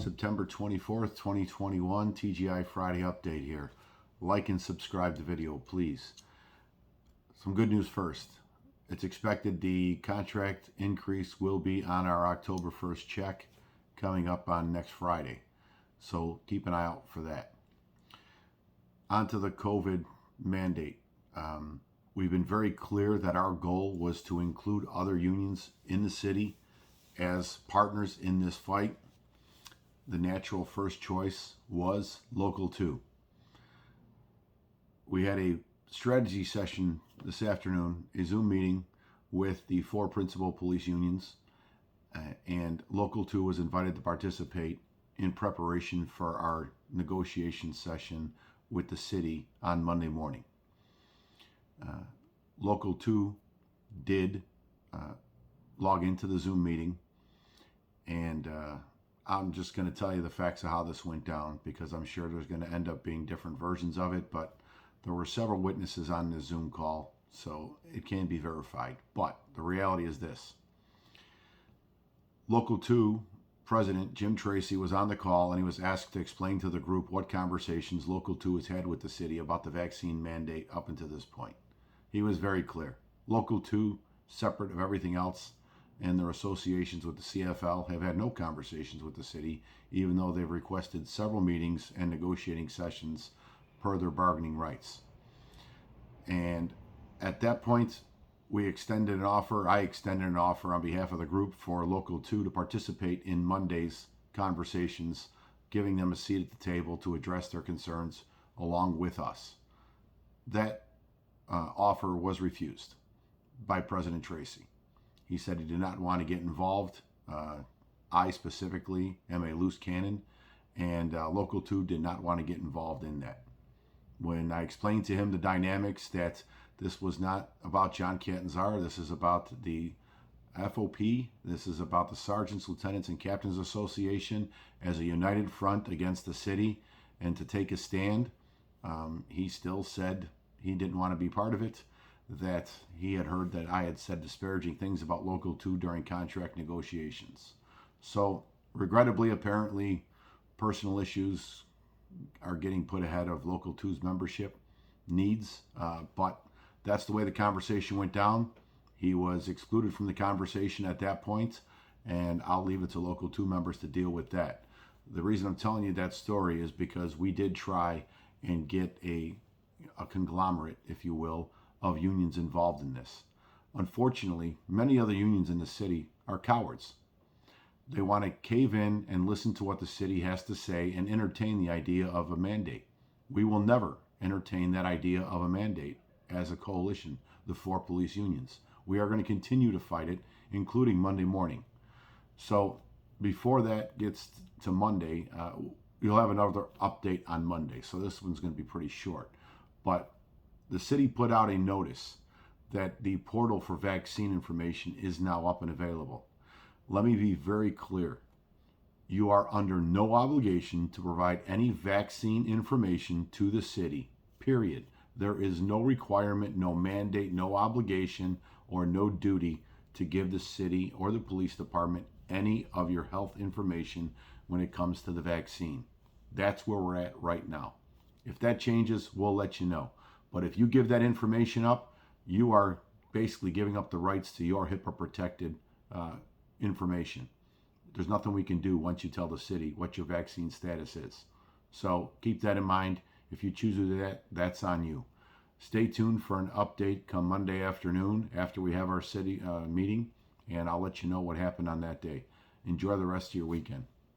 September 24th, 2021, TGI Friday update here. Like and subscribe to the video, please. Some good news first. It's expected the contract increase will be on our October 1st check coming up on next Friday. So keep an eye out for that. On to the COVID mandate. We've been very clear that our goal was to include other unions in the city as partners in this fight. The natural first choice was Local 2. We had a strategy session this afternoon, a Zoom meeting with the 4 principal police unions, and Local 2 was invited to participate in preparation for our negotiation session with the city on Monday morning. Local 2 did log into the Zoom meeting, and I'm just going to tell you the facts of how this went down, because I'm sure there's going to end up being different versions of it, but there were several witnesses on the Zoom call, so it can be verified. But the reality is this. Local 2 President Jim Tracy was on the call, and he was asked to explain to the group what conversations Local 2 has had with the city about the vaccine mandate up until this point. He was very clear. Local 2, separate of everything else, and their associations with the CFL have had no conversations with the city, even though they've requested several meetings and negotiating sessions per their bargaining rights. And at that point, I extended an offer on behalf of the group for Local 2 to participate in Monday's conversations, giving them a seat at the table to address their concerns along with us. That offer was refused by President Tracy. He said he did not want to get involved. I specifically am a loose cannon, and Local 2 did not want to get involved in that. When I explained to him the dynamics, that this was not about John Catanzaro, this is about the FOP, this is about the Sergeants, Lieutenants, and Captains Association as a united front against the city, and to take a stand, he still said he didn't want to be part of it, that he had heard that I had said disparaging things about Local 2 during contract negotiations. So, regrettably, apparently, personal issues are getting put ahead of Local 2's membership needs, but that's the way the conversation went down. He was excluded from the conversation at that point, and I'll leave it to Local 2 members to deal with that. The reason I'm telling you that story is because we did try and get a conglomerate, if you will, of unions involved in this. Unfortunately, many other unions in the city are cowards. They want to cave in and listen to what the city has to say and entertain the idea of a mandate. We will never entertain that idea of a mandate as a coalition, the 4 police unions. We are going to continue to fight it, including Monday morning. So before that gets to Monday, you'll have another update on Monday. So this one's going to be pretty short. But the city put out a notice that the portal for vaccine information is now up and available. Let me be very clear. You are under no obligation to provide any vaccine information to the city, period. There is no requirement, no mandate, no obligation, or no duty to give the city or the police department any of your health information when it comes to the vaccine. That's where we're at right now. If that changes, we'll let you know. But if you give that information up, you are basically giving up the rights to your HIPAA-protected information. There's nothing we can do once you tell the city what your vaccine status is. So keep that in mind. If you choose to do that, that's on you. Stay tuned for an update come Monday afternoon after we have our city meeting, and I'll let you know what happened on that day. Enjoy the rest of your weekend.